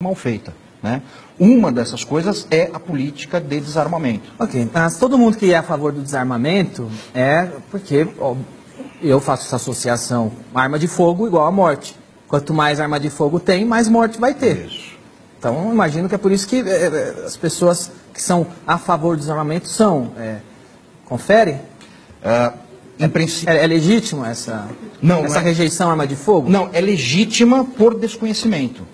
mal feita, né? Uma dessas coisas é a política de desarmamento. Ok, mas todo mundo que é a favor do desarmamento é porque eu faço essa associação, arma de fogo igual a morte. Quanto mais arma de fogo tem, mais morte vai ter. Isso. Então, imagino que é por isso que as pessoas que são a favor do desarmamento conferem? Em princípio... É legítima essa rejeição à arma de fogo? Não, é legítima por desconhecimento.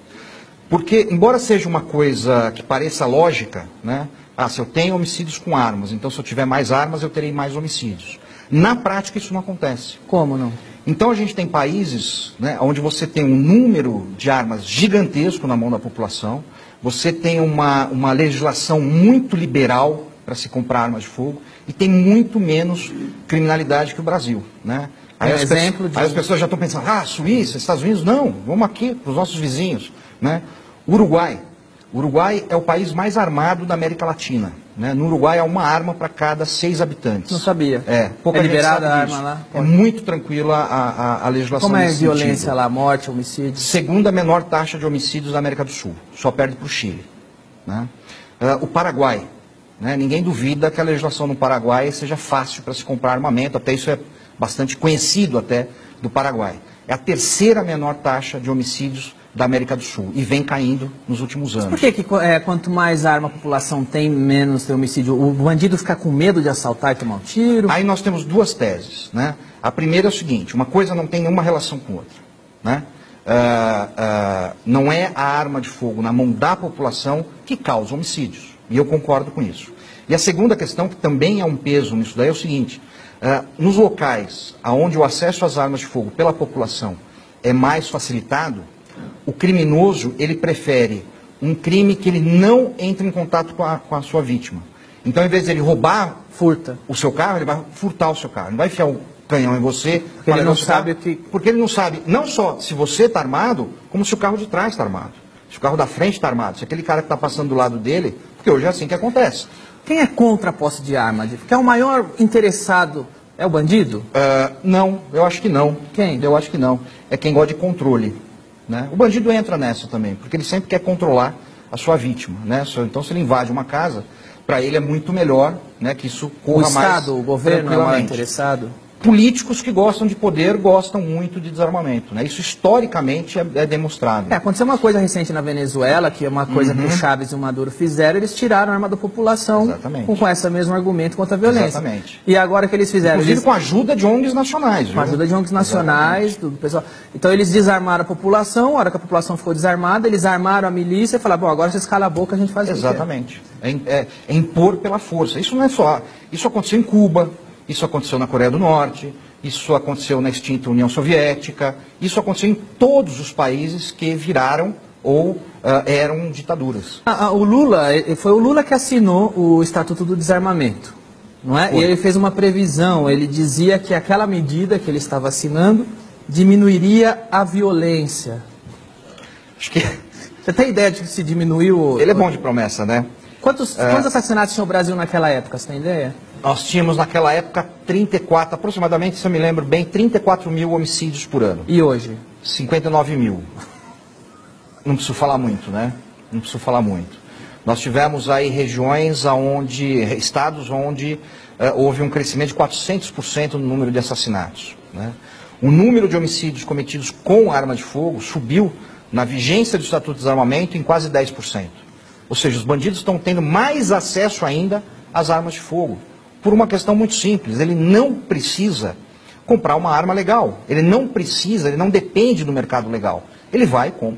Porque, embora seja uma coisa que pareça lógica, né? Se eu tenho homicídios com armas, então se eu tiver mais armas, eu terei mais homicídios. Na prática, isso não acontece. Como não? Então, a gente tem países, né, onde você tem um número de armas gigantesco na mão da população, você tem uma legislação muito liberal para se comprar armas de fogo e tem muito menos criminalidade que o Brasil, né? Aí as pessoas já estão pensando, Suíça, Estados Unidos, não, vamos aqui para os nossos vizinhos, né? Uruguai. O Uruguai é o país mais armado da América Latina, né? No Uruguai há uma arma para cada 6 habitantes. Não sabia. Pouca gente liberada sabe a disso. arma lá? É muito tranquila a legislação. Como é a nesse violência sentido. lá, morte, homicídio? Segunda menor taxa de homicídios da América do Sul, só perde para o Chile, né? O Paraguai, né? Ninguém duvida que a legislação no Paraguai seja fácil para se comprar armamento, até isso é bastante conhecido até do Paraguai. É a terceira menor taxa de homicídios da América do Sul e vem caindo nos últimos anos. Por que quanto mais arma a população tem, menos tem homicídio? O bandido fica com medo de assaltar e tomar um tiro? Aí nós temos duas teses, né? A primeira é o seguinte, uma coisa não tem nenhuma relação com outra, né? Não é a arma de fogo na mão da população que causa homicídios, e eu concordo com isso. E a segunda questão, que também é um peso nisso daí, é o seguinte, nos locais onde o acesso às armas de fogo pela população é mais facilitado, o criminoso, ele prefere um crime que ele não entre em contato com a sua vítima. Então, ao invés de ele roubar o seu carro, ele vai furtar o seu carro. Não vai enfiar o canhão em você, porque ele não sabe porque ele não sabe, não só se você está armado, como se o carro de trás está armado. Se o carro da frente está armado, se aquele cara que está passando do lado dele, porque hoje é assim que acontece. Quem é contra a posse de arma? Porque é o maior interessado, é o bandido? Não, eu acho que não. Quem? Eu acho que não. É quem gosta de controle, né? O bandido entra nessa também, porque ele sempre quer controlar a sua vítima, né? Então, se ele invade uma casa, para ele é muito melhor, né, que isso corra mais. O Estado, o governo é o maior interessado? Políticos que gostam de poder gostam muito de desarmamento, né? Isso historicamente é demonstrado. Aconteceu uma coisa recente na Venezuela, que é uma coisa que o Chávez e o Maduro fizeram, eles tiraram a arma da população com esse mesmo argumento contra a violência. Exatamente. E agora que eles fizeram... Inclusive com a ajuda de ONGs nacionais. Com a ajuda de ONGs nacionais, do pessoal. Então eles desarmaram a população, a hora que a população ficou desarmada, eles armaram a milícia e falaram, bom, agora vocês calam a boca, a gente faz Exatamente. É impor pela força. Isso não é só... Isso aconteceu em Cuba, isso aconteceu na Coreia do Norte, isso aconteceu na extinta União Soviética, isso aconteceu em todos os países que viraram ou eram ditaduras. Foi o Lula que assinou o Estatuto do Desarmamento, não é? E ele fez uma previsão, ele dizia que aquela medida que ele estava assinando diminuiria a violência. Acho que... Você tem ideia de que se diminuiu... Ele é bom de promessa, né? Quantos assassinatos tinha o Brasil naquela época, você tem ideia? Nós tínhamos naquela época aproximadamente, se eu me lembro bem, 34 mil homicídios por ano. E hoje? 59 mil. Não preciso falar muito, né? Não preciso falar muito. Nós tivemos aí estados onde houve um crescimento de 400% no número de assassinatos, né? O número de homicídios cometidos com arma de fogo subiu na vigência do Estatuto de Desarmamento em quase 10%. Ou seja, os bandidos estão tendo mais acesso ainda às armas de fogo. Por uma questão muito simples, ele não precisa comprar uma arma legal. Ele não depende do mercado legal. Ele vai e compra